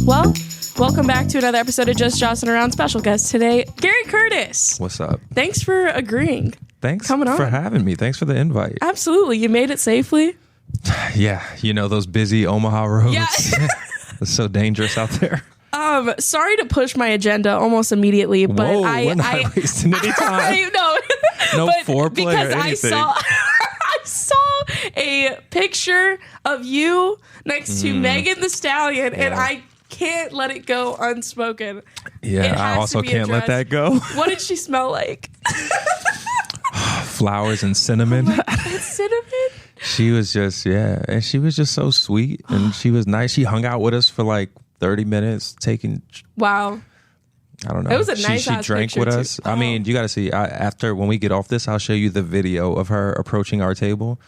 Well, welcome back to another episode of Just Jossin Around. Special guest today, Gary Curtis. What's up? Thanks for agreing. Thanks coming for on. having me. Thanks for the invite. Absolutely. You made it safely. Yeah, you know those busy Omaha roads. Yeah. It's so dangerous out there. Sorry to push my agenda almost immediately, but Whoa, we're not wasting any time. No foreplay because or anything. I saw a picture of you next to Megan Thee Stallion, and I can't let it go unspoken. Yeah, I also can't let that go. What did she smell like? Flowers and cinnamon. Cinnamon? She was just, and she was just so sweet, and she was nice. She hung out with us for like 30 minutes, taking... Wow. I don't know. It was a nice She drank with us. Oh. I mean, you got to see, after, when we get off this, I'll show you the video of her approaching our table,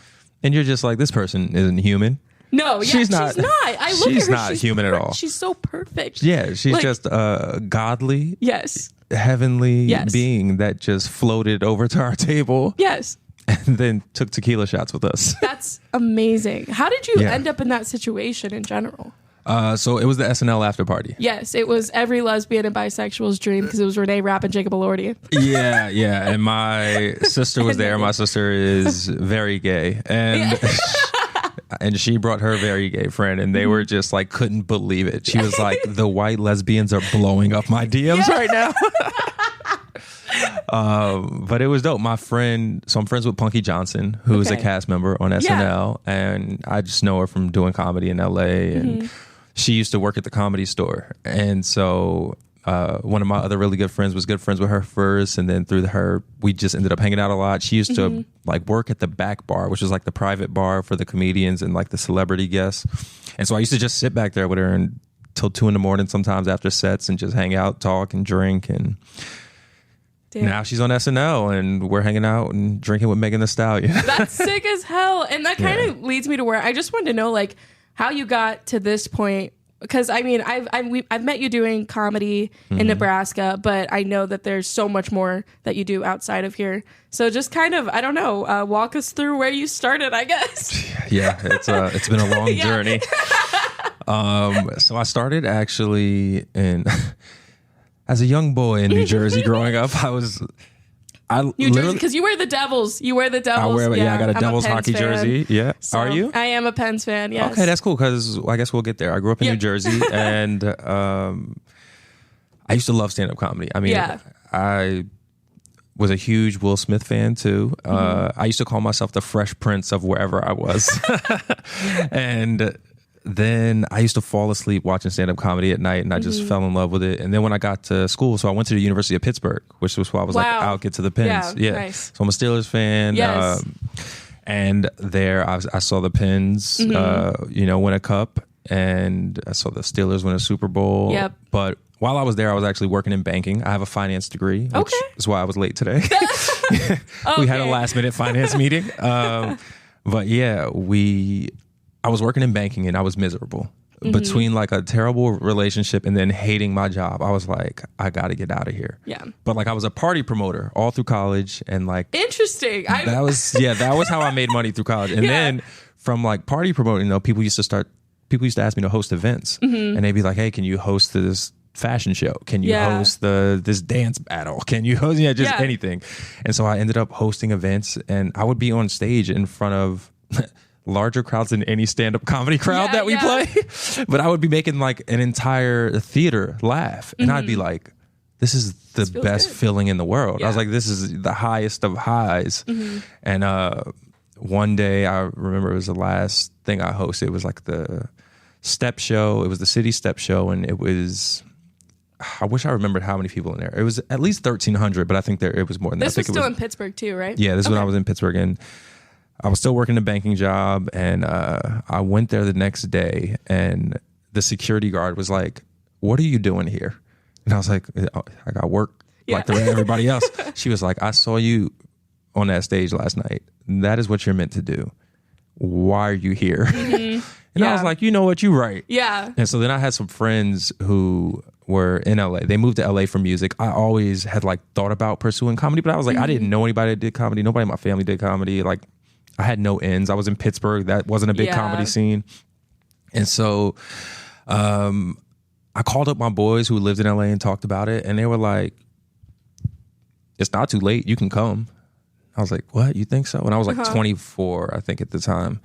and you're just like, this person isn't human. No, yeah, she's not. I look She's at her, not human at all. She's so perfect. Yeah, she's Like, just a godly, yes, heavenly being that just floated over to our table. Yes. And then took tequila shots with us. That's amazing. How did you end up in that situation in general? So it was the SNL after party. Yes, it was every lesbian and bisexual's dream because it was Renee Rapp and Jacob Elordi. Yeah. And my sister was there. My sister is very gay. And and she brought her very gay friend, and they were just like, couldn't believe it. She was like, the white lesbians are blowing up my DMs right now. But it was dope. My friend, so I'm friends with Punky Johnson, who is a cast member on SNL, and I just know her from doing comedy in LA, and she used to work at the Comedy Store. And so one of my other really good friends was good friends with her first, and then through her, we just ended up hanging out a lot. She used to like work at the back bar, which is like the private bar for the comedians and like the celebrity guests. And so I used to just sit back there with her until 2 a.m. sometimes after sets and just hang out, talk, and drink. And now she's on SNL, and we're hanging out and drinking with Megan Thee Stallion. That's sick as hell. And that kind of leads me to where I just wanted to know, like, how you got to this point. Because, I mean, I've met you doing comedy in Nebraska, but I know that there's so much more that you do outside of here. So just kind of, I don't know, walk us through where you started, I guess. Yeah, it's been a long journey. So I started actually as a young boy in New Jersey growing up. New Jersey, because you wear the Devils. You wear the Devils. I got a Devils hockey fan. jersey. Yeah. So, are you? I am a Pens fan, yes. Okay, that's cool, because I guess we'll get there. I grew up in New Jersey, and I used to love stand-up comedy. I mean, I was a huge Will Smith fan, too. I used to call myself the Fresh Prince of wherever I was. And then I used to fall asleep watching stand-up comedy at night, and I just fell in love with it. And then when I got to school, so I went to the University of Pittsburgh, which was why I was like, I'll get to the Pens. Yeah. Nice. So I'm a Steelers fan. Yes. And there I saw the Pens, win a cup, and I saw the Steelers win a Super Bowl. Yep. But while I was there, I was actually working in banking. I have a finance degree, which is why I was late today. We had a last-minute finance meeting. But yeah, I was working in banking, and I was miserable. Between like a terrible relationship and then hating my job, I was like, I got to get out of here. Yeah. But like I was a party promoter all through college, and like interesting. That was how I made money through college. And then from like party promoting, people used to ask me to host events, and they'd be like, hey, can you host this fashion show? Can you host this dance battle? Can you host anything? And so I ended up hosting events, and I would be on stage in front of larger crowds than any stand-up comedy crowd that we play. But I would be making like an entire theater laugh, and I'd be like, this is the best feeling in the world. I was like, this is the highest of highs. And one day, I remember it was the last thing I hosted. It was like the step show. It was the city step show, and it was, I wish I remembered how many people in there. It was at least 1,300, but I think it was more than that. This was still in Pittsburgh too, right? Yeah, this is when I was in Pittsburgh, and I was still working a banking job, and I went there the next day, and the security guard was like, what are you doing here? And I was like, I got work like everybody else. She was like, I saw you on that stage last night. That is what you're meant to do. Why are you here? And I was like, you know what? You're right. Yeah. And so then I had some friends who were in LA. They moved to LA for music. I always had like thought about pursuing comedy, but I was like, I didn't know anybody that did comedy. Nobody in my family did comedy. Like, I had no ends. I was in Pittsburgh. That wasn't a big comedy scene. And so I called up my boys who lived in LA and talked about it. And they were like, it's not too late. You can come. I was like, what? You think so? And I was like 24, I think, at the time.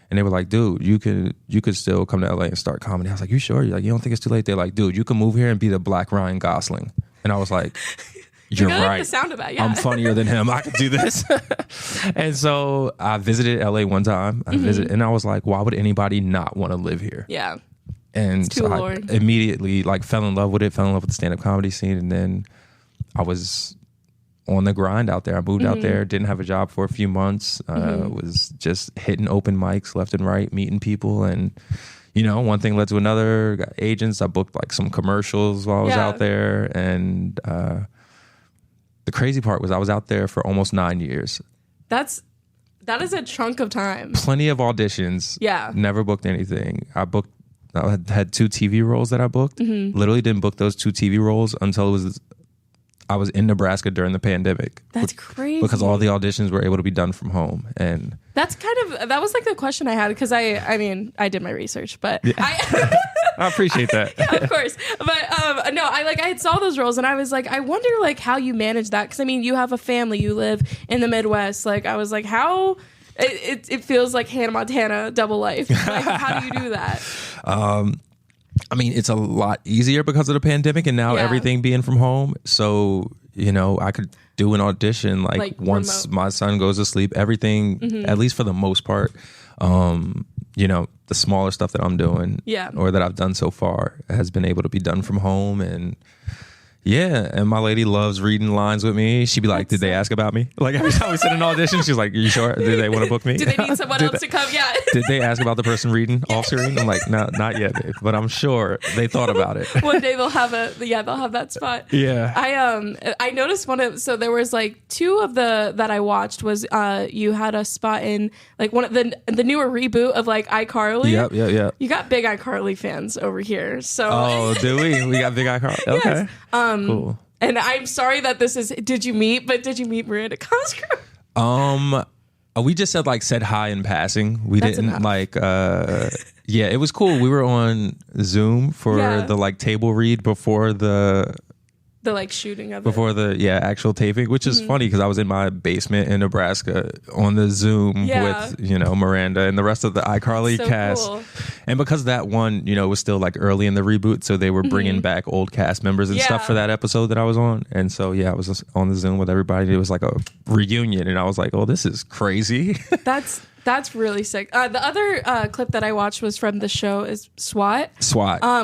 And they were like, dude, you could still come to LA and start comedy. I was like, you sure? You're like, you don't think it's too late? They're like, dude, you can move here and be the Black Ryan Gosling. And I was like, you're right. Like the sound of it, I'm funnier than him. I could do this. And so I visited LA one time. And I was like, why would anybody not want to live here? Yeah. And so I immediately like fell in love with it, fell in love with the stand-up comedy scene. And then I was on the grind out there. I moved out there, didn't have a job for a few months, was just hitting open mics left and right, meeting people. And, you know, one thing led to another. Got agents. I booked like some commercials while I was out there. And the crazy part was I was out there for almost 9 years. That is a chunk of time. Plenty of auditions. Yeah. Never booked anything. I had 2 TV roles that I booked. Literally didn't book those 2 TV roles until I was in Nebraska during the pandemic. That's crazy. Because all the auditions were able to be done from home. And that was like the question I had, because I mean, I did my research, but I appreciate that. Yeah, of course. But no, I had saw those roles and I was like, I wonder like how you manage that. Cause I mean, you have a family, you live in the Midwest. Like I was like, how it feels like Hannah Montana double life. Like, how do you do that? I mean, it's a lot easier because of the pandemic and now everything being from home. So, you know, I could do an audition like once remote. My son goes to sleep, everything, at least for the most part, you know, the smaller stuff that I'm doing or that I've done so far has been able to be done from home. And and my lady loves reading lines with me. She'd be like, did they ask about me? Like every time we sit in an audition, she's like, are you sure? Did they want to book me? Do they need someone else to come? Yeah. Did they ask about the person reading off screen? I'm like, no, not yet, babe. But I'm sure they thought about it. One day they'll have that spot. Yeah. I noticed so there was like 2 of that I watched was you had a spot in like one of the newer reboot of like iCarly. Yep. You got big iCarly fans over here. So oh, do we? We got big iCarly. Okay. Yes. Cool. And I'm sorry that this is. Did you meet Miranda Cosgrove? We just said hi in passing. We That's didn't enough. like. It was cool. We were on Zoom for the like table read before the like shooting of before the actual taping, which is funny because I was in my basement in Nebraska on the Zoom with Miranda and the rest of the iCarly cast. Cool. And because that one was still like early in the reboot, so they were bringing back old cast members and stuff for that episode that I was on. And so I was just on the Zoom with everybody. It was like a reunion, and I was like, oh, this is crazy. That's really sick. The other clip that I watched was from the show is SWAT.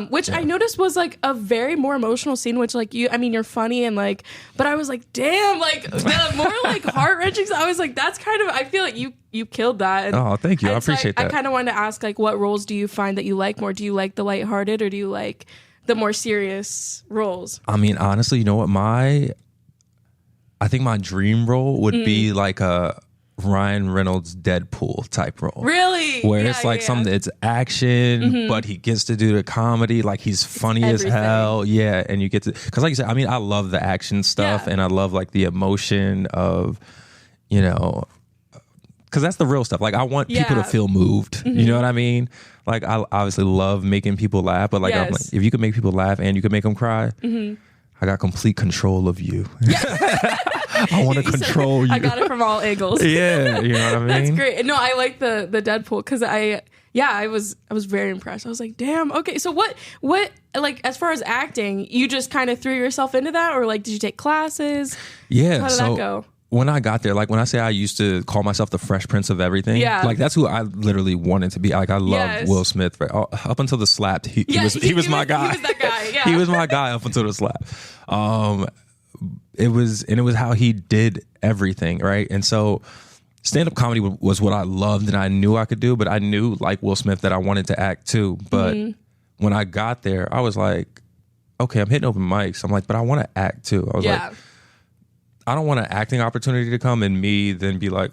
Which I noticed was like a very more emotional scene, which like you're funny and like, but I was like, damn, like the more like heart wrenching. I was like, that's kind of, I feel like you killed that. And, thank you. I appreciate that. I kind of wanted to ask like, what roles do you find that you like more? Do you like the lighthearted or do you like the more serious roles? I mean, honestly, you know what? I think my dream role would be like a Ryan Reynolds Deadpool type role. Really? Where it's like something, it's action, but he gets to do the comedy. Like he's funny as hell. Yeah. And you get to, because like you said, I mean, I love the action stuff and I love like the emotion of, because that's the real stuff. Like I want people to feel moved. You know what I mean? Like I obviously love making people laugh, but like, I'm like if you can make people laugh and you can make them cry, I got complete control of you. I want to control you. I got it from all angles. Yeah, you know what I mean? That's great. No, I like the Deadpool because I was very impressed. I was like, damn, okay. So what like as far as acting, you just kind of threw yourself into that, or like did you take classes? Yeah. How did that go? When I got there, like when I say I used to call myself the Fresh Prince of everything, like that's who I literally wanted to be. Like I loved Will Smith. Right? Up until the slap, he was my guy. He was that guy. Yeah. He was my guy up until the slap. It was how he did everything, right? And so stand-up comedy was what I loved and I knew I could do, but I knew like Will Smith that I wanted to act too. But when I got there, I was like, okay, I'm hitting open mics. I'm like, but I want to act too. I was like, I don't want an acting opportunity to come and me then be like,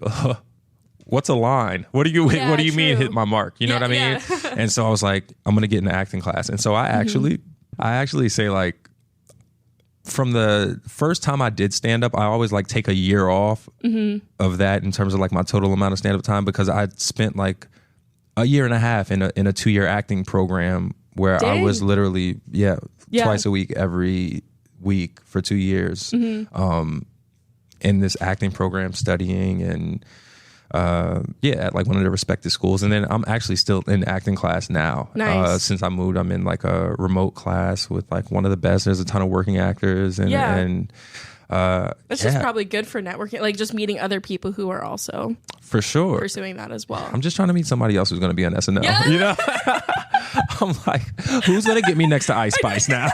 what's a line? What do you mean hit my mark? You know what I mean? And so I was like, I'm going to get in the acting class. And so I actually say like, from the first time I did stand up, I always like take a year off of that in terms of like my total amount of stand up time, because I spent like a year and a half in a 2-year acting program where I was literally twice a week every week for 2 years in this acting program, studying and at like one of the respected schools. And then I'm actually still in acting class now. Nice. Since I moved, I'm in like a remote class with like one of the best. There's a ton of working actors and that's just probably good for networking, like just meeting other people who are also for sure pursuing that as well. I'm just trying to meet somebody else who's going to be on SNL. You know, I'm like, who's going to get me next to Ice Spice now?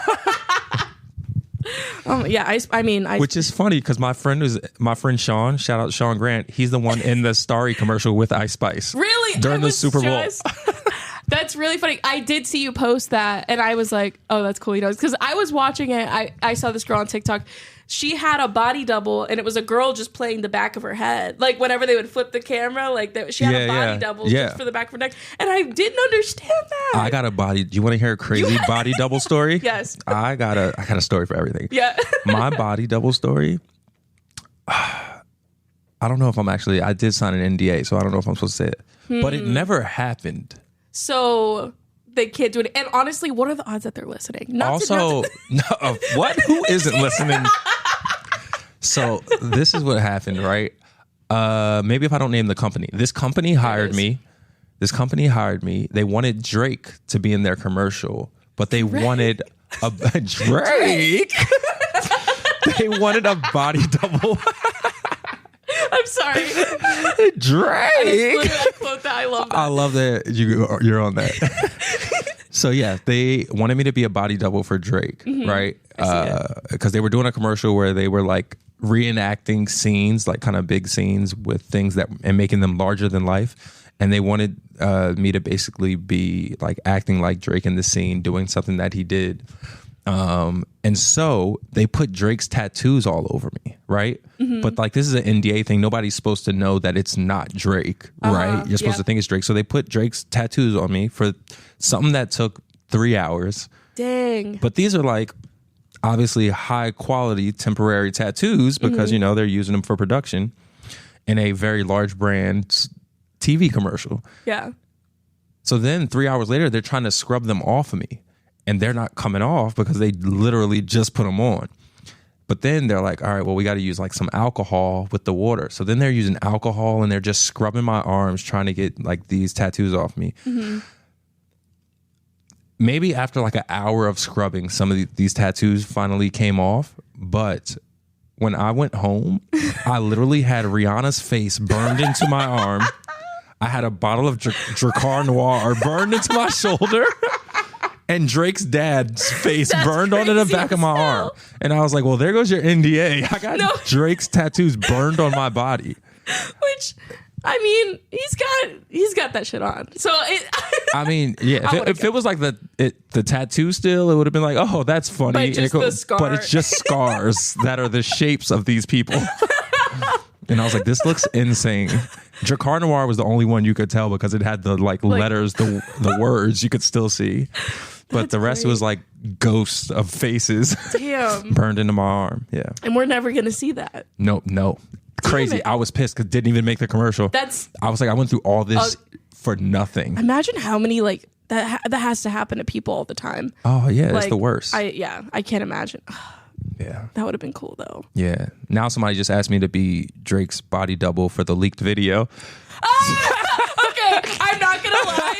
Which is funny because my friend Sean, shout out Sean Grant, he's the one in the Starry commercial with Ice Spice. Really? During the Super Bowl. That's really funny. I did see you post that and I was like, oh, that's cool. You know, because I was watching it. I saw this girl on TikTok. She had a body double and it was a girl just playing the back of her head. Like whenever they would flip the camera, like she had a body double just for the back of her neck. And I didn't understand that. I got a body. Do you want to hear a crazy body double story? Yes. I got a story for everything. Yeah. My body double story. I don't know if I did sign an NDA, so I don't know if I'm supposed to say it. But it never happened. So they can't do it. And honestly, what are the odds that they're listening? What? Who isn't listening? So this is what happened, right? Maybe if I don't name the company. This company hired me. They wanted Drake to be in their commercial, but they wanted a Drake. They wanted a body double. I'm sorry. Drake. I love that. I love that you're on that. So yeah, they wanted me to be a body double for Drake, right? Because they were doing a commercial where they were like reenacting scenes, like kind of big scenes with things and making them larger than life. And they wanted me to basically be like acting like Drake in the scene, doing something that he did. And so they put Drake's tattoos all over me, right? But like this is an NDA thing. Nobody's supposed to know that it's not Drake, right? You're supposed to think it's Drake. So they put Drake's tattoos on me for something that took 3 hours. Dang. But these are like obviously high quality temporary tattoos because, you know, they're using them for production in a very large brand TV commercial. Yeah. So then 3 hours later, they're trying to scrub them off of me. And they're not coming off because they literally just put them on. But then they're like, all right, well, we got to use like some alcohol with the water. So then they're using alcohol and they're just scrubbing my arms trying to get like these tattoos off me. Maybe after like an hour of scrubbing, some of these tattoos finally came off. But when I went home, I literally had Rihanna's face burned into my arm. I had a bottle of Dracar Noir burned into my shoulder. And Drake's dad's face burned onto the back of my arm. And I was like, well, there goes your NDA. I got Drake's tattoos burned on my body. Which, I mean, he's got that shit on. So I mean, yeah, if it was like the tattoo still, it would have been like, oh, that's funny. But it's just scars that are the shapes of these people. And I was like, this looks insane. Dracar Noir was the only one you could tell because it had the like letters, the words you could still see. But the rest was like ghosts of faces burned into my arm. Yeah. And we're never going to see that. No. Crazy. I was pissed because it didn't even make the commercial. I was like, I went through all this for nothing. Imagine how many like that has to happen to people all the time. Oh, yeah. It's the worst. I can't imagine. Yeah. That would have been cool though. Yeah. Now somebody just asked me to be Drake's body double for the leaked video. Okay. I'm not going to lie.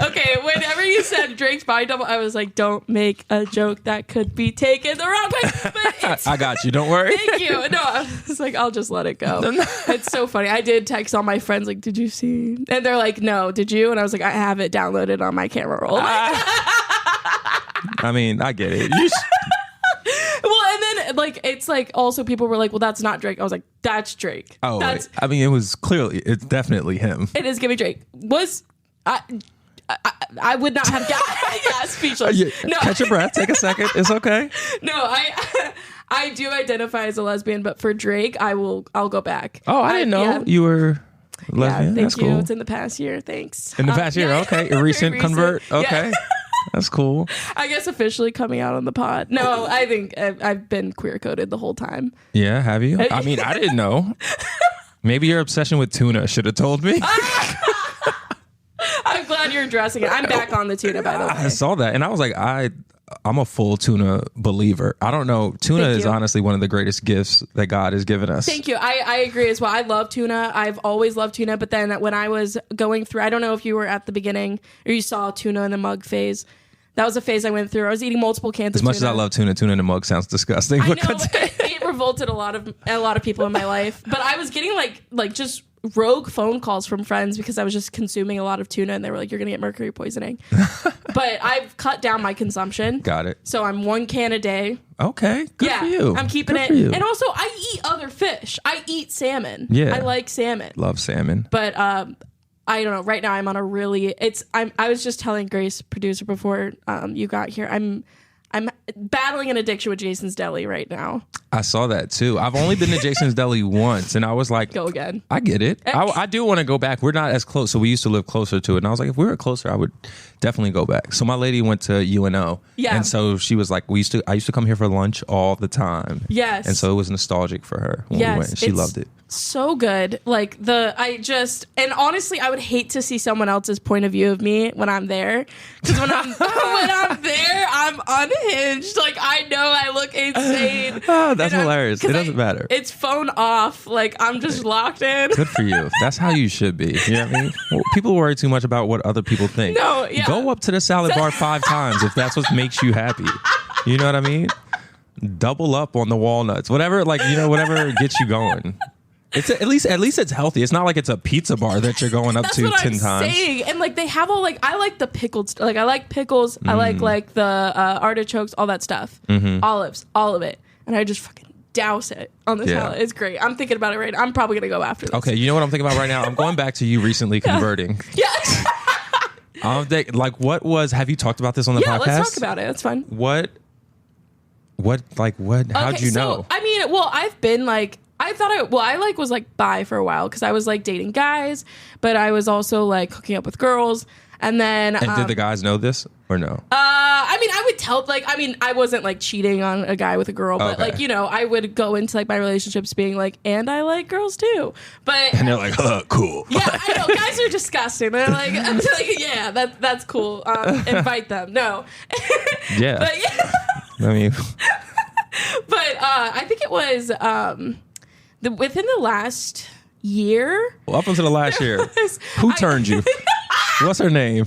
Okay. Whenever you said Drake's body double, I was like, don't make a joke that could be taken the wrong way. But I got you. Don't worry. Thank you. No, I was like, I'll just let it go. It's so funny. I did text all my friends like, did you see? And they're like, no, did you? And I was like, I have it downloaded on my camera roll. I mean, I get it. Well, and then like it's like also people were like, well, that's not Drake. I was like, that's Drake. Oh, I mean, it's definitely him. It is giving Drake. I would not have speechless. No. Catch your breath. Take a second. It's okay. No, I do identify as a lesbian, but for Drake, I'll go back. Oh, I didn't know you were lesbian. Thank That's you. Cool. It's in the past year. Thanks. In the past year, okay. A recent convert. Okay. That's cool. I guess officially coming out on the pod. No, I think I've been queer coded the whole time. Yeah, have you? I mean, I didn't know. Maybe your obsession with tuna should have told me. I'm glad you're addressing it. I'm back on the tuna, by the way. I saw that, and I was like, I'm a full tuna believer. I don't know. Tuna is honestly one of the greatest gifts that God has given us. Thank you. I agree as well. I love tuna. I've always loved tuna. But then when I was going through, I don't know if you were at the beginning or you saw tuna in the mug phase. That was a phase I went through. I was eating multiple cans of tuna. As much as I love tuna in the mug sounds disgusting. I know. It revolted a lot of people in my life. But I was getting like just rogue phone calls from friends because I was just consuming a lot of tuna, and they were like, "You're gonna get mercury poisoning." But I've cut down my consumption. Got it. So I'm 1 can a day. Okay, good for you. I'm keeping it. And also, I eat other fish. I eat salmon. Yeah, I like salmon. Love salmon. But I don't know. Right now, I'm on a really. I was just telling Grace, producer, before you got here. I'm battling an addiction with Jason's Deli right now. I saw that too. I've only been to Jason's Deli once, and I was like, go again. I get it. I do want to go back. We're not as close, so we used to live closer to it. And I was like, if we were closer, I would definitely go back. So my lady went to UNO. Yeah. And so she was like, I used to come here for lunch all the time. Yes. And so it was nostalgic for her when we went. She loved it. So good. Like and honestly, I would hate to see someone else's point of view of me when I'm there. Because when I'm there, I'm unhinged. Like, I know I look insane. Oh, that's hilarious. It doesn't matter. It's phone off. Like, I'm just locked in. Good for you. That's how you should be. You know what I mean? Well, people worry too much about what other people think. No, yeah. Go up to the salad bar 5 times if that's what makes you happy. You know what I mean? Double up on the walnuts. Whatever gets you going. It's at least it's healthy. It's not like it's a pizza bar that you're going up to 10 times. Saying. And like they have all I like the pickled stuff. Like I like pickles. I like the artichokes, all that stuff. Olives, all of it. And I just fucking douse it on the salad. It's great. I'm thinking about it right now. I'm probably gonna go after this. Okay, you know what I'm thinking about right now? I'm going back to you recently converting. Yes. Have you talked about this on the podcast? Yeah, let's talk about it. That's fun. What how'd you know? I mean, I've been like, I was like bi for a while because I was like dating guys, but I was also like hooking up with girls. And then did the guys know this or no? I mean, I would tell, I wasn't like cheating on a guy with a girl, but I would go into like my relationships being like, and I like girls too. And they're like, cool. Yeah, I know. Guys are disgusting. They're like, yeah, that's cool. Invite them. No. Yeah. But yeah. I mean. But I think it was within the last year. Well, up until the last year. Who turned you? What's her name?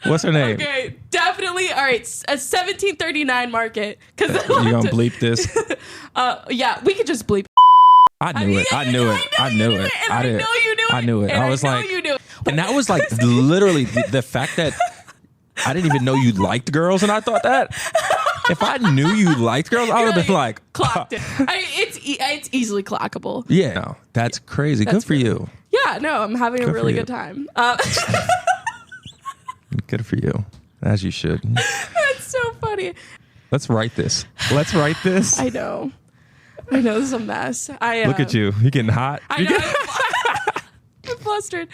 What's her name? Okay, definitely. All right, a 1739 Market. You gonna bleep this? Yeah, we could just bleep. I knew it. I knew it. I know you knew it. I knew it. And I was like, you knew it. And that was like literally the fact that I didn't even know you liked girls, and I thought that. If I knew you liked girls, I would have been like, clocked it. It's easily clockable. Yeah, no, that's crazy. Good for you. Yeah, no, I'm having a really good time. Good for you, as you should. That's so funny. Let's write this. I know this is a mess. Look at you. You're getting hot. I know. I'm flustered.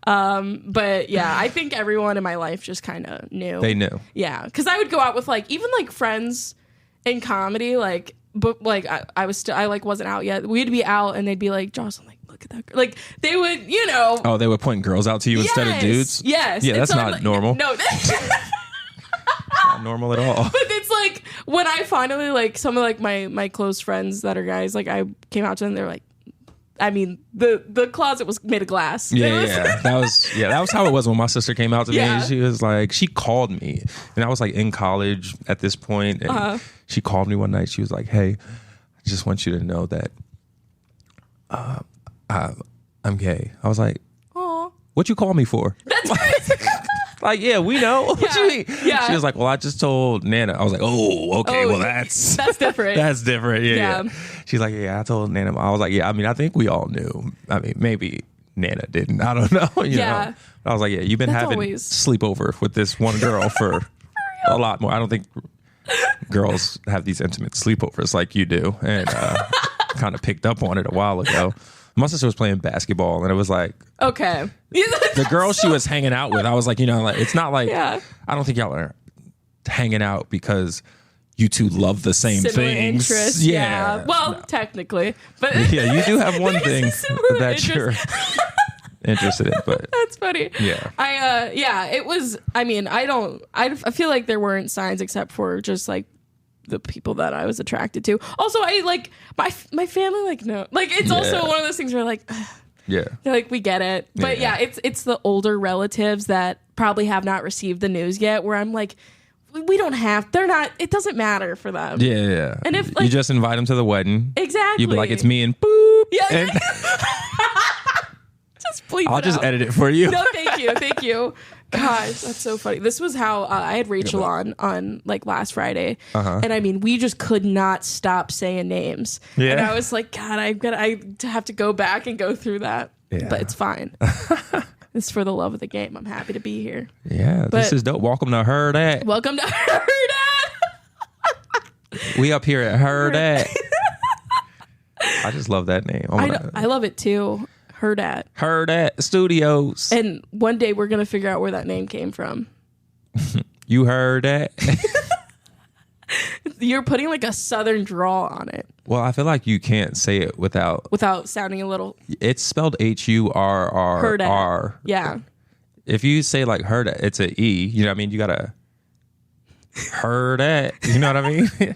But yeah, I think everyone in my life just kind of knew. They knew. Yeah, because I would go out with even friends in comedy, but I was still wasn't out yet. We'd be out and they'd be like, Joslyne, look at that girl. They would, Oh, they would point girls out to you instead of dudes? Yes. Yeah, that's not normal. No. Not normal at all. But it's like when I finally some of my close friends that are guys, I came out to them, they're like, I mean, the closet was made of glass. Yeah. That was how it was when my sister came out to me. And she was like, she called me, and I was like in college at this point, and she called me one night. She was like, "Hey, I just want you to know that I'm gay." I was like, "Oh, what you call me for?" That's crazy. Yeah, we know. What you mean? Yeah. She was like, well, I just told Nana. I was like, oh, okay, well, that's different. That's different. Yeah. She's like, yeah, I told Nana. I was like, yeah, I mean, I think we all knew. I mean, maybe Nana didn't. I don't know. You know? I was like, yeah, you've been having sleepover with this one girl for a lot more. I don't think girls have these intimate sleepovers like you do. And kind of picked up on it a while ago. My sister was playing basketball, and it was like, okay, the girl she was hanging out with, I was like, you know, like, it's not like, yeah. I don't think y'all are hanging out because you two love the same similar things. Interests, yeah. Well, technically, but yeah, you do have one thing that you're interested in, but that's funny. Yeah. It was, I mean, I feel like there weren't signs except for just like the people that I was attracted to. Also, I like my family, like, no, like, it's also one of those things where like, yeah, they're like, we get it. But yeah, it's the older relatives that probably have not received the news yet, where I'm like, we don't have, they're not, it doesn't matter for them. Yeah. And if like, you just invite them to the wedding. Exactly. You'd be like, it's me and boop. Yeah. And just bleep I'll it just out. edit it for you. No, thank you. Gosh, that's so funny. This was how I had Rachel on like last Friday, and I mean, we just could not stop saying names. Yeah. And I was like, God, I have to go back and go through that, but it's fine. It's for the love of the game. I'm happy to be here. Yeah, this is dope. Welcome to Hurrdat. Welcome to Hurrdat. We up here at Hurrdat. I just love that name. I love it too. Hurrdat. Hurrdat Studios. And one day we're gonna figure out where that name came from. You heard that? You're putting like a southern drawl on it. Well, I feel like you can't say it without sounding a little. It's spelled Hurrdat. Yeah. If you say like Hurrdat, it's a E. You know what I mean? You gotta Hurrdat. You know what I mean?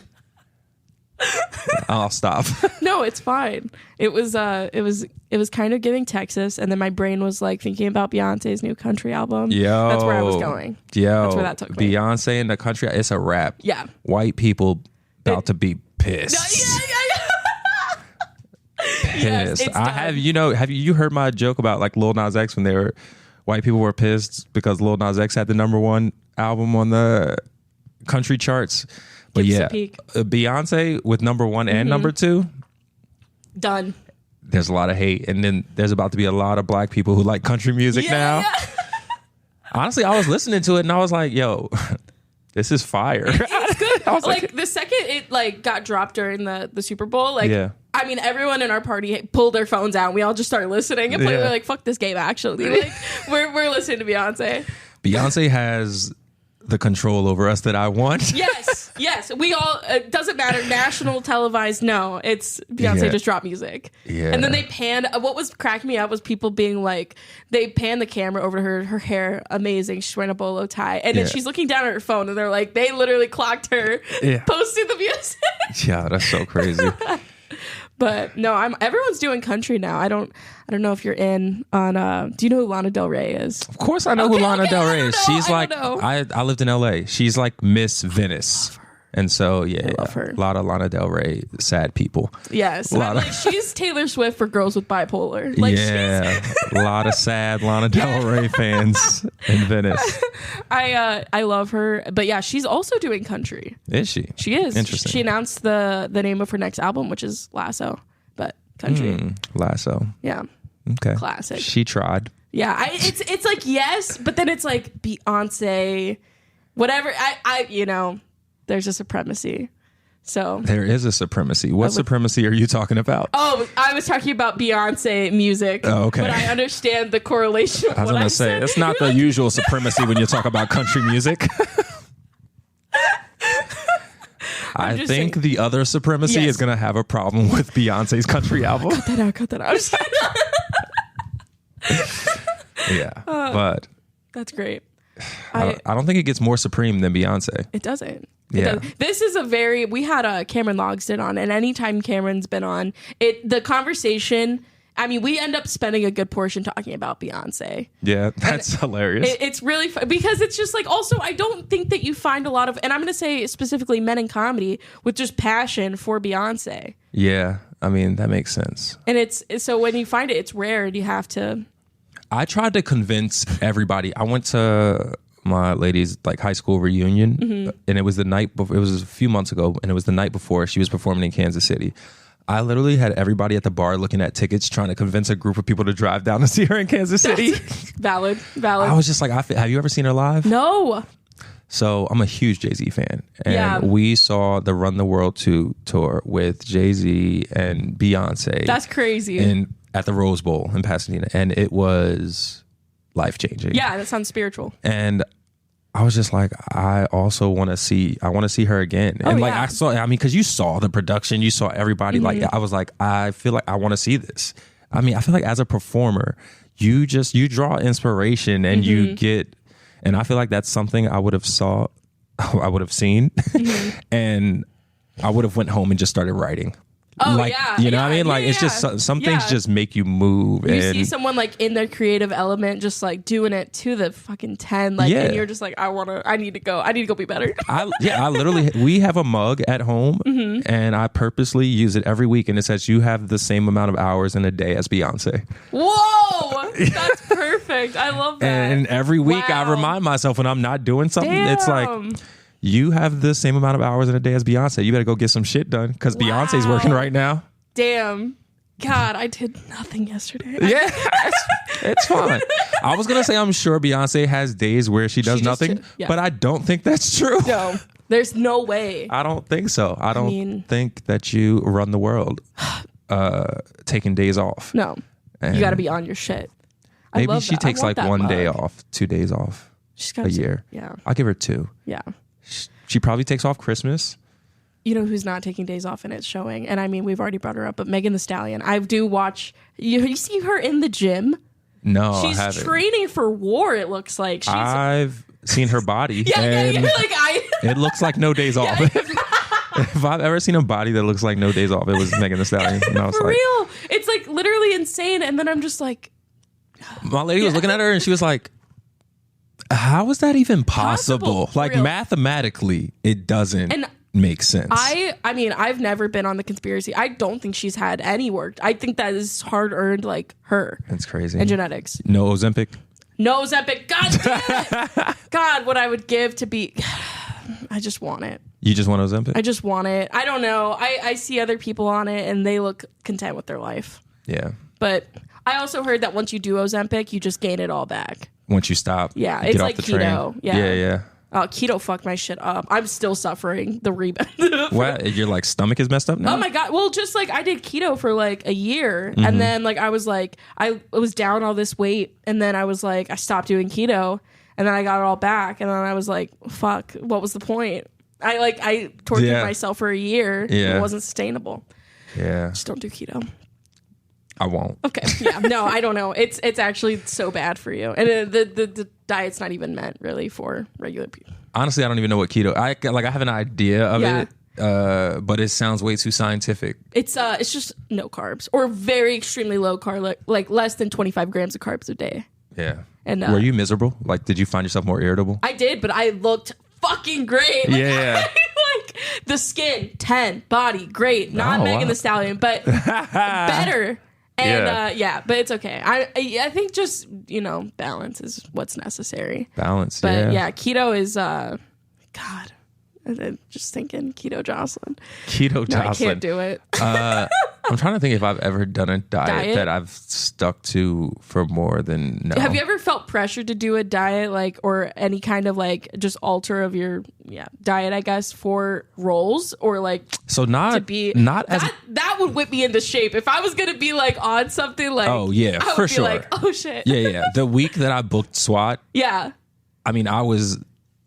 I'll stop. No, it's fine. It was kind of giving Texas, and then my brain was like thinking about Beyonce's new country album. Yo, that's where I was going. That's where that took me. Beyonce in the country, it's a wrap. Yeah, white people about to be pissed. Yes, pissed. Have you heard my joke about like Lil Nas X when white people were pissed because Lil Nas X had the #1 album on the country charts? But yeah, Beyonce with #1 and #2. Done. There's a lot of hate. And then there's about to be a lot of black people who like country music now. Yeah. Honestly, I was listening to it and I was like, yo, this is fire. It's good. Like the second it like got dropped during the Super Bowl, like, I mean, everyone in our party pulled their phones out and we all just started listening and we're like, fuck this game actually. Like we're listening to Beyonce. Beyonce has the control over us that I want. Yes. We all, it doesn't matter. National, televised, no. It's Beyonce just dropped music. Yeah. And then they panned, what was cracking me up was people being like, they panned the camera over to her hair, amazing. She's wearing a bolo tie. And then she's looking down at her phone and they're like, they literally clocked her posting the music. Yeah, that's so crazy. But no, everyone's doing country now. I don't know if you're in on do you know who Lana Del Rey is? Of course I know who Lana Del Rey is. She's like I lived in LA. She's like Miss Venice. And so I love her. A lot of Lana Del Rey sad people. Yes. Like she's Taylor Swift for girls with bipolar. Like a lot of sad Lana Del Rey fans in Venice. I love her. But yeah, she's also doing country. Is she? She is. Interesting. She announced the name of her next album, which is Lasso, but country. Lasso. Yeah. Okay. Classic. She tried. Yeah. It's like yes, but then it's like Beyonce, whatever. There's a supremacy. So there is a supremacy. What supremacy are you talking about? Oh, I was talking about Beyonce music. Oh, okay. But I understand the correlation with I was what going I to say, said. it's not the usual supremacy when you talk about country music. I think saying, the other supremacy is going to have a problem with Beyonce's country album. Cut that out. But that's great. I don't think it gets more supreme than Beyonce. It doesn't. This is we had Cameron Logsdon on, and anytime Cameron's been on, the conversation, I mean, we end up spending a good portion talking about Beyonce. Yeah, that's hilarious. It's really fun because it's just like, also, I don't think that you find a lot of, and I'm going to say specifically men in comedy with just passion for Beyonce. Yeah, I mean, that makes sense. And so when you find it, it's rare and you have to. I tried to convince everybody. I went to my lady's like high school reunion, and it was the night before. It was a few months ago, and it was the night before she was performing in Kansas City. I literally had everybody at the bar looking at tickets, trying to convince a group of people to drive down to see her in Kansas City. Valid. I was just like, have you ever seen her live? No. So I'm a huge Jay-Z fan. And we saw the Run the World 2 tour with Jay-Z and Beyonce. That's crazy. And at the Rose Bowl in Pasadena. And it was life-changing. Yeah, that sounds spiritual. And I was just like, I also want to see her again. And because you saw the production, you saw everybody. Like, I was like, I feel like I want to see this. I mean, I feel like as a performer, you draw inspiration and you get, and I feel like that's something I would have seen and I would have went home and just started writing. Oh, like, yeah. You know what I mean? Like, it's just some things just make you move. You see someone like in their creative element, just like doing it to the fucking 10. Like, and you're just like, I need to go be better. I literally, we have a mug at home and I purposely use it every week. And it says, you have the same amount of hours in a day as Beyonce. Whoa, that's perfect. I love that. And every week I remind myself when I'm not doing something, it's like, you have the same amount of hours in a day as Beyonce. You better go get some shit done because Beyonce's working right now. Damn. God, I did nothing yesterday. Yeah, it's fine. I was going to say I'm sure Beyonce has days where she does nothing, but I don't think that's true. No, there's no way. I don't think so. I don't think that you run the world taking days off. No, you got to be on your shit. Maybe she takes like 1 day off, 2 days off a year. Yeah. I'll give her 2. Yeah. She probably takes off Christmas. You know who's not taking days off and it's showing? And I mean, we've already brought her up, but Megan Thee Stallion. I do watch. You see her in the gym? No, she's I haven't. Training for war. It looks like I've seen her body. You're like it looks like no days off. If I've ever seen a body that looks like no days off, it was Megan Thee Stallion. And I was for real, it's like literally insane. And then I'm just like, my lady was looking at her and she was like, how is that even possible? Like mathematically, it doesn't make sense. I mean, I've never been on the conspiracy. I don't think she's had any work. I think that is hard earned, like her. That's crazy. And genetics. No Ozempic. No Ozempic. God damn it. God, what I would give to be. I just want it. You just want Ozempic? I just want it. I don't know. I see other people on it and they look content with their life. Yeah. But I also heard that once you do Ozempic, you just gain it all back. Once you stop. Yeah, it's like keto. Yeah. Oh, keto fucked my shit up. I'm still suffering the rebound. What? Your like stomach is messed up now? Oh my God. Well, just like I did keto for like a year and then like I was down all this weight and then I was like, I stopped doing keto and then I got it all back and then I was like, fuck, what was the point? I tortured myself for a year. Yeah. It wasn't sustainable. Yeah. Just don't do keto. I won't. Okay. Yeah. No, I don't know. It's actually so bad for you. And the diet's not even meant really for regular people. Honestly, I don't even know what keto. I have an idea of it, but it sounds way too scientific. It's just no carbs or very extremely low carb, like less than 25 grams of carbs a day. Yeah. And were you miserable? Like, did you find yourself more irritable? I did, but I looked fucking great. Yeah. Like the skin, 10, body, great. Not Megan Thee Stallion, but better. And but it's okay. I think just, balance is what's necessary. Balance, but keto is God. I'm just thinking keto Joslyne. No, I can't do it. I'm trying to think if I've ever done a diet that I've stuck to for more than no. Have you ever felt pressure to do a diet or any kind of just alter of your diet, I guess, for roles or that would whip me into shape. If I was going to be on something oh yeah, I would for be sure. Like, oh shit. Yeah. The week that I booked SWAT. Yeah. I mean,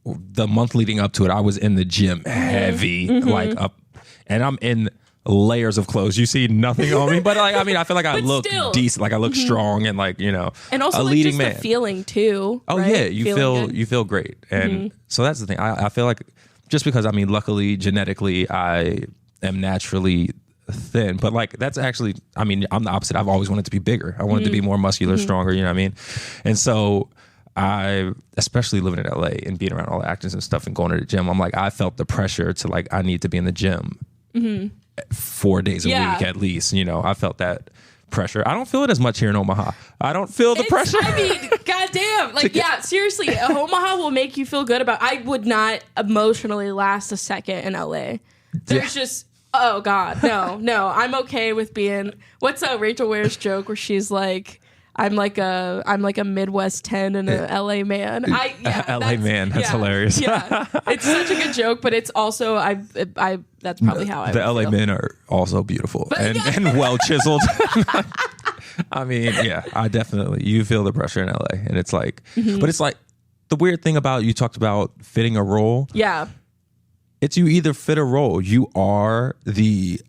the month leading up to it, I was in the gym heavy, up, and I'm in layers of clothes. You see nothing on me, but I feel like I look decent, I look strong, and and also a leading just man. The feeling too. Oh right? yeah, you feel great, and so that's the thing. I feel like just because luckily genetically I am naturally thin, but that's actually I'm the opposite. I've always wanted to be bigger. I wanted to be more muscular, stronger. You know what I mean? And so I, especially living in LA and being around all the actors and stuff and going to the gym, I felt the pressure to I need to be in the gym 4 days a week at least. I felt that pressure. I don't feel it as much here in Omaha. I don't feel the pressure. I mean, goddamn. Seriously, Omaha will make you feel good about. I would not emotionally last a second in LA. There's just. Oh God, no. I'm okay with being. What's Rachel Ware's joke where she's like, I'm like a Midwest 10 and a LA man. LA man, that's hilarious. Yeah, it's such a good joke, but it's also that's probably how I. The LA feel. men are also beautiful and well chiseled. I mean, yeah, I definitely you feel the pressure in LA, and it's like, but it's like the weird thing about you talked about fitting a role. Yeah, it's you either fit a role, you are the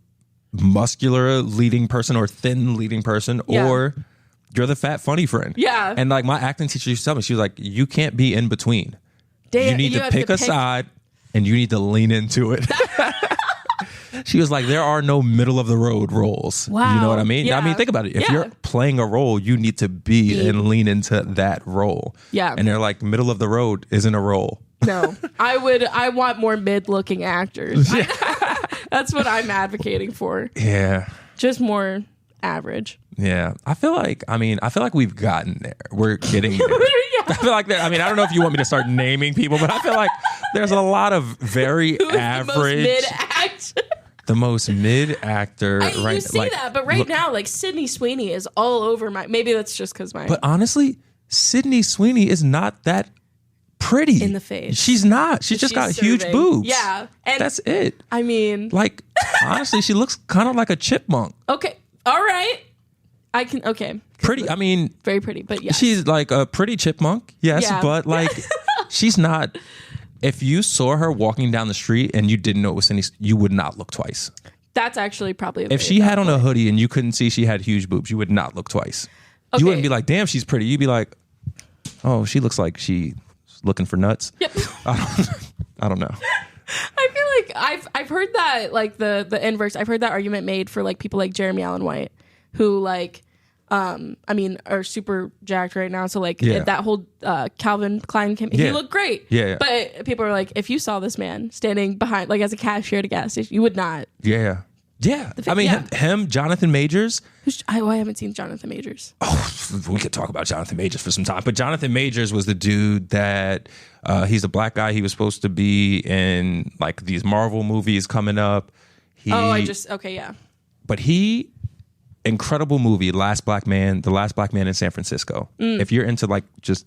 muscular leading person or thin leading person, or you're the fat funny friend. Yeah. And like my acting teacher used to tell me, she was like, you can't be in between. You need to pick a side and you need to lean into it. She was like, there are no middle of the road roles. Wow. You know what I mean? Yeah. I mean, think about it. If you're playing a role, you need to be and lean into that role. Yeah. And they're like, middle of the road isn't a role. No, I want more mid-looking actors. That's what I'm advocating for. Yeah. Just more average. Yeah. I feel like we've gotten there. We're getting there. I feel like I don't know if you want me to start naming people, but I feel like there's a lot of very average. The most mid actor. Right? You see that, but right now, like Sydney Sweeney is all over maybe that's just because my. But honestly, Sydney Sweeney is not that pretty in the face. She's not. She's just got huge boobs. Yeah. And that's it. I mean, like, honestly, she looks kind of like a chipmunk. Okay. All right. Okay. Pretty. I mean, very pretty, but yeah. She's like a pretty chipmunk. Yes. Yeah. But like, she's not. If you saw her walking down the street and you didn't know it was Sydney, you would not look twice. That's actually probably if she had on a hoodie and you couldn't see she had huge boobs, you would not look twice. Okay. You wouldn't be like, damn, she's pretty. You'd be like, oh, she looks like she's looking for nuts. Yep. I don't know. I feel like I've heard that, like the inverse. I've heard that argument made for like people like Jeremy Allen White, who like are super jacked right now. So like that whole Calvin Klein campaign, he looked great. Yeah. But people are like, if you saw this man standing behind, like as a cashier at a gas station, you would not. Yeah. Yeah. I mean, him, Jonathan Majors. I haven't seen Jonathan Majors. Oh, we could talk about Jonathan Majors for some time. But Jonathan Majors was the dude that he's a black guy. He was supposed to be in like these Marvel movies coming up. But incredible movie, The Last Black Man in San Francisco. If you're into like just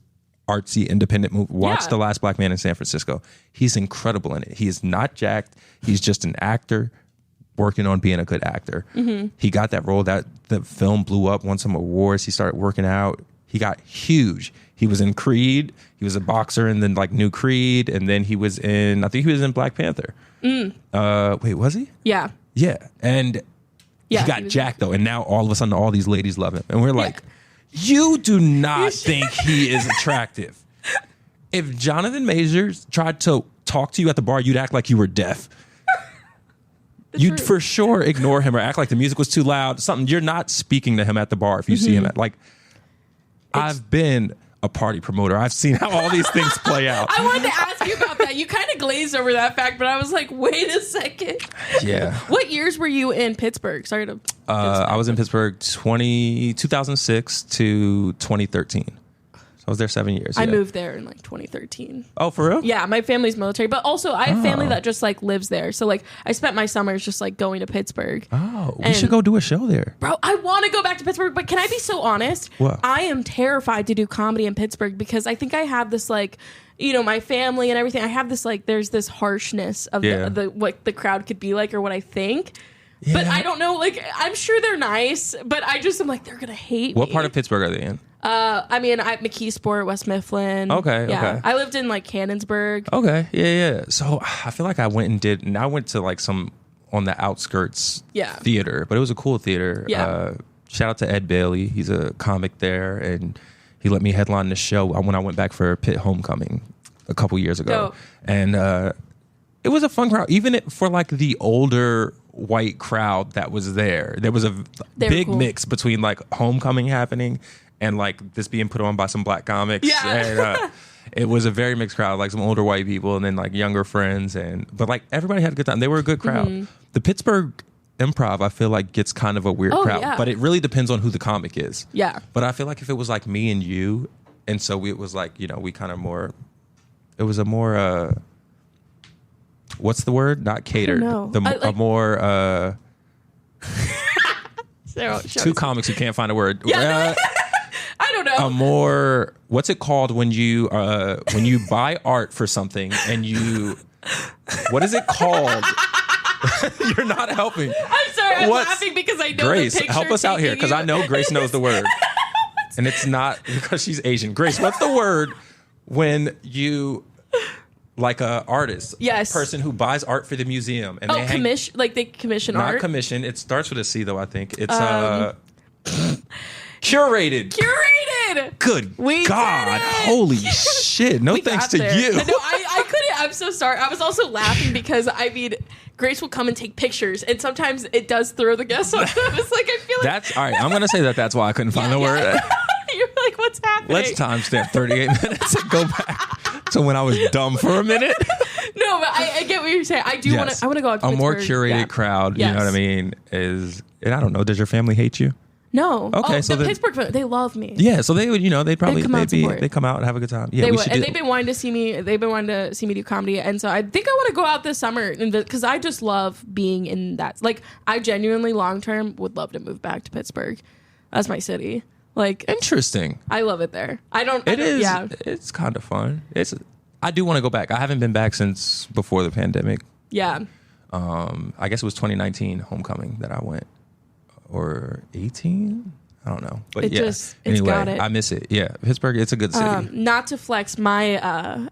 artsy independent movie, watch The Last Black Man in San Francisco. He's incredible in it. He is not jacked. He's just an actor working on being a good actor. He got that role. That the film blew up, won some awards. He started working out. He got huge. He was in Creed. He was a boxer and then like New Creed, and then he was in Black Panther. Wait, was he? Yeah. Yeah. And he got jacked though, and now all of a sudden all these ladies love him. And we're like, you do not think he is attractive. If Jonathan Majors tried to talk to you at the bar, you'd act like you were deaf. You'd for sure ignore him or act like the music was too loud. Something. You're not speaking to him at the bar if you see him at like. I've been a party promoter. I've seen how all these things play out. I wanted to ask you about that. You kind of glazed over that fact, but I was like, wait a second. Yeah. What years were you in Pittsburgh? Sorry to. I was in Pittsburgh 2006 to 2013. I was there 7 years. I moved there in like 2013. Oh, for real? Yeah, my family's military, but also I have family that just like lives there. So like I spent my summers just like going to Pittsburgh. Oh, we should go do a show there. Bro, I want to go back to Pittsburgh, but can I be so honest? What? I am terrified to do comedy in Pittsburgh because I think I have this like, my family and everything. I have this like, there's this harshness of the what the crowd could be like or what I think. Yeah. But I don't know, like, I'm sure they're nice, but I'm like, they're going to hate me. What part of Pittsburgh are they in? McKeesport, West Mifflin. Okay. I lived in like Cannonsburg. Okay, yeah. So I feel like I went to like some on the outskirts theater, but it was a cool theater. Yeah. Shout out to Ed Bailey. He's a comic there, and he let me headline the show when I went back for Pitt Homecoming a couple years ago. Dope. And it was a fun crowd, even for like the older white crowd that was there. There was a big mix between like Homecoming happening and like this being put on by some black comics. Yeah. And it was a very mixed crowd, like some older white people and then like younger friends. But like everybody had a good time. They were a good crowd. Mm-hmm. The Pittsburgh Improv, I feel like gets kind of a weird crowd, but it really depends on who the comic is. Yeah. But I feel like if it was like me and you, and so it was like, we kind of more, it was a more, what's the word? Not catered. A more, two comics who can't find a word. Yeah, don't know. A more, what's it called when you buy art for something and you, what is it called? You're not helping. I'm sorry. I'm laughing because I know Grace, the picture. help us out here because I know Grace knows the word. And it's not because she's Asian. Grace, what's the word when you, like a artist, person who buys art for the museum and they commission, like they commission art. Not commission. It starts with a C though. I think it's curated. Curated. Good God! Holy shit! No thanks to you. No, I couldn't. I'm so sorry. I was also laughing because I mean, Grace will come and take pictures, and sometimes it does throw the guests off. It's like I feel like that's all right. I'm gonna say that's why I couldn't find the word. You're like, what's happening? Let's timestamp 38 minutes and go back to when I was dumb for a minute. No, but I get what you're saying. I do want to. I want to go out to a more Pittsburgh. curated crowd. You know what I mean? And I don't know. Does your family hate you? No. Okay, so the Pittsburgh, they love me. Yeah, so they would, they'd probably they come out and have a good time. Yeah, they would, and they've been wanting to see me. They've been wanting to see me do comedy, and so I think I want to go out this summer because I just love being in that. Like, I genuinely long term would love to move back to Pittsburgh. That's my city. Like, interesting. I love it there. Yeah, it's kind of fun. I do want to go back. I haven't been back since before the pandemic. Yeah. I guess it was 2019 homecoming that I went. Or 18? I don't know. But anyway, I miss it. Yeah, Pittsburgh, it's a good city. Not to flex my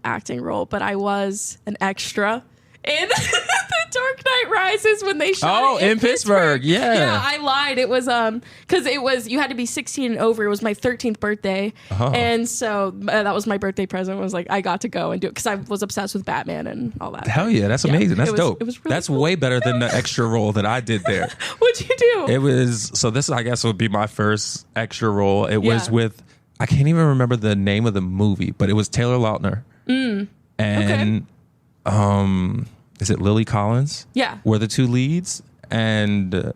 acting role, but I was an extra in The Dark Knight Rises when they shot it in Pittsburgh. Yeah, I lied. It was because you had to be 16 and over. It was my 13th birthday, and so that was my birthday present. Was like I got to go and do it because I was obsessed with Batman and all that. Hell yeah, that's amazing. That's dope. It was really that's cool. way better than the extra role that I did there. What'd you do? It was this I guess would be my first extra role. It was with I can't even remember the name of the movie, but it was Taylor Lautner. And is it Lily Collins? Yeah. Were the two leads. And I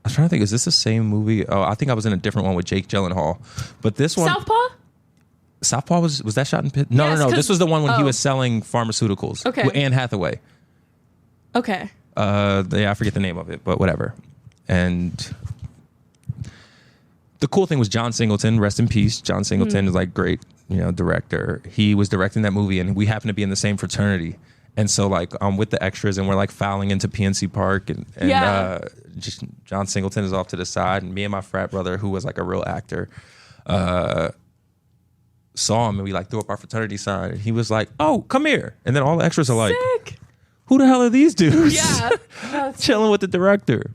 was trying to think, is this the same movie? Oh, I think I was in a different one with Jake Gyllenhaal. But this one... Southpaw was that shot in Pitt? No. This was the one when he was selling pharmaceuticals. Okay. With Anne Hathaway. Okay. I forget the name of it, but whatever. And the cool thing was John Singleton, rest in peace. John Singleton is like great, director. He was directing that movie and we happened to be in the same fraternity. And so like I'm with the extras and we're like filing into PNC Park and just John Singleton is off to the side and me and my frat brother who was like a real actor saw him and we like threw up our fraternity sign and he was like, "Oh, come here." And then all the extras are like, "Sick. Who the hell are these dudes?" Yeah. Chilling with the director.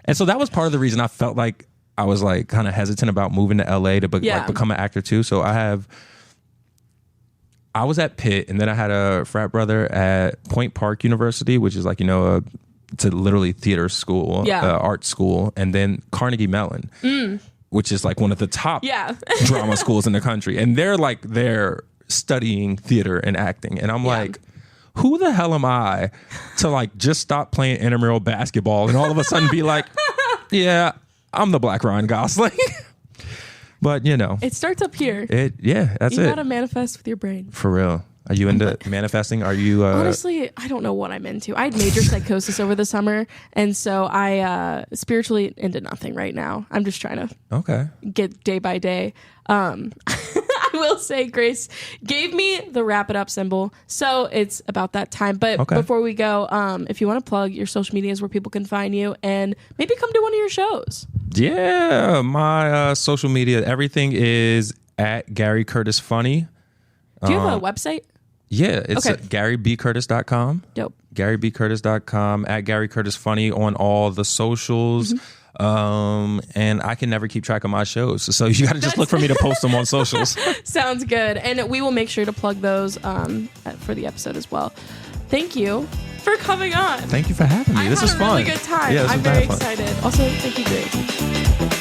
And so that was part of the reason I felt like I was like kind of hesitant about moving to LA to like become an actor too. So I was at Pitt, and then I had a frat brother at Point Park University, which is like, it's a literally theater school, art school, and then Carnegie Mellon, which is like one of the top drama schools in the country. And they're studying theater and acting. And I'm like, who the hell am I to like just stop playing intramural basketball and all of a sudden be like, yeah, I'm the Black Ryan Gosling. But it starts up here. That's it. You gotta manifest with your brain. For real. Are you into manifesting? Are you honestly, I don't know what I'm into. I had major psychosis over the summer, and so I spiritually into nothing right now. I'm just trying to get day by day. I will say Grace gave me the wrap it up symbol, so it's about that time. But before we go, if you want to plug your social medias where people can find you and maybe come to one of your shows. Yeah, my social media, everything is at Gary Curtis Funny. Do you have a website? Yeah, it's at GaryBCurtis.com. Dope. GaryBCurtis.com, at Gary Curtis Funny on all the socials. And I can never keep track of my shows. So you got to just look for me to post them on socials. Sounds good. And we will make sure to plug those for the episode as well. Thank you for coming on. Thank you for having me. This was fun. I had a really good time. I'm very excited. Also, thank you, Grace.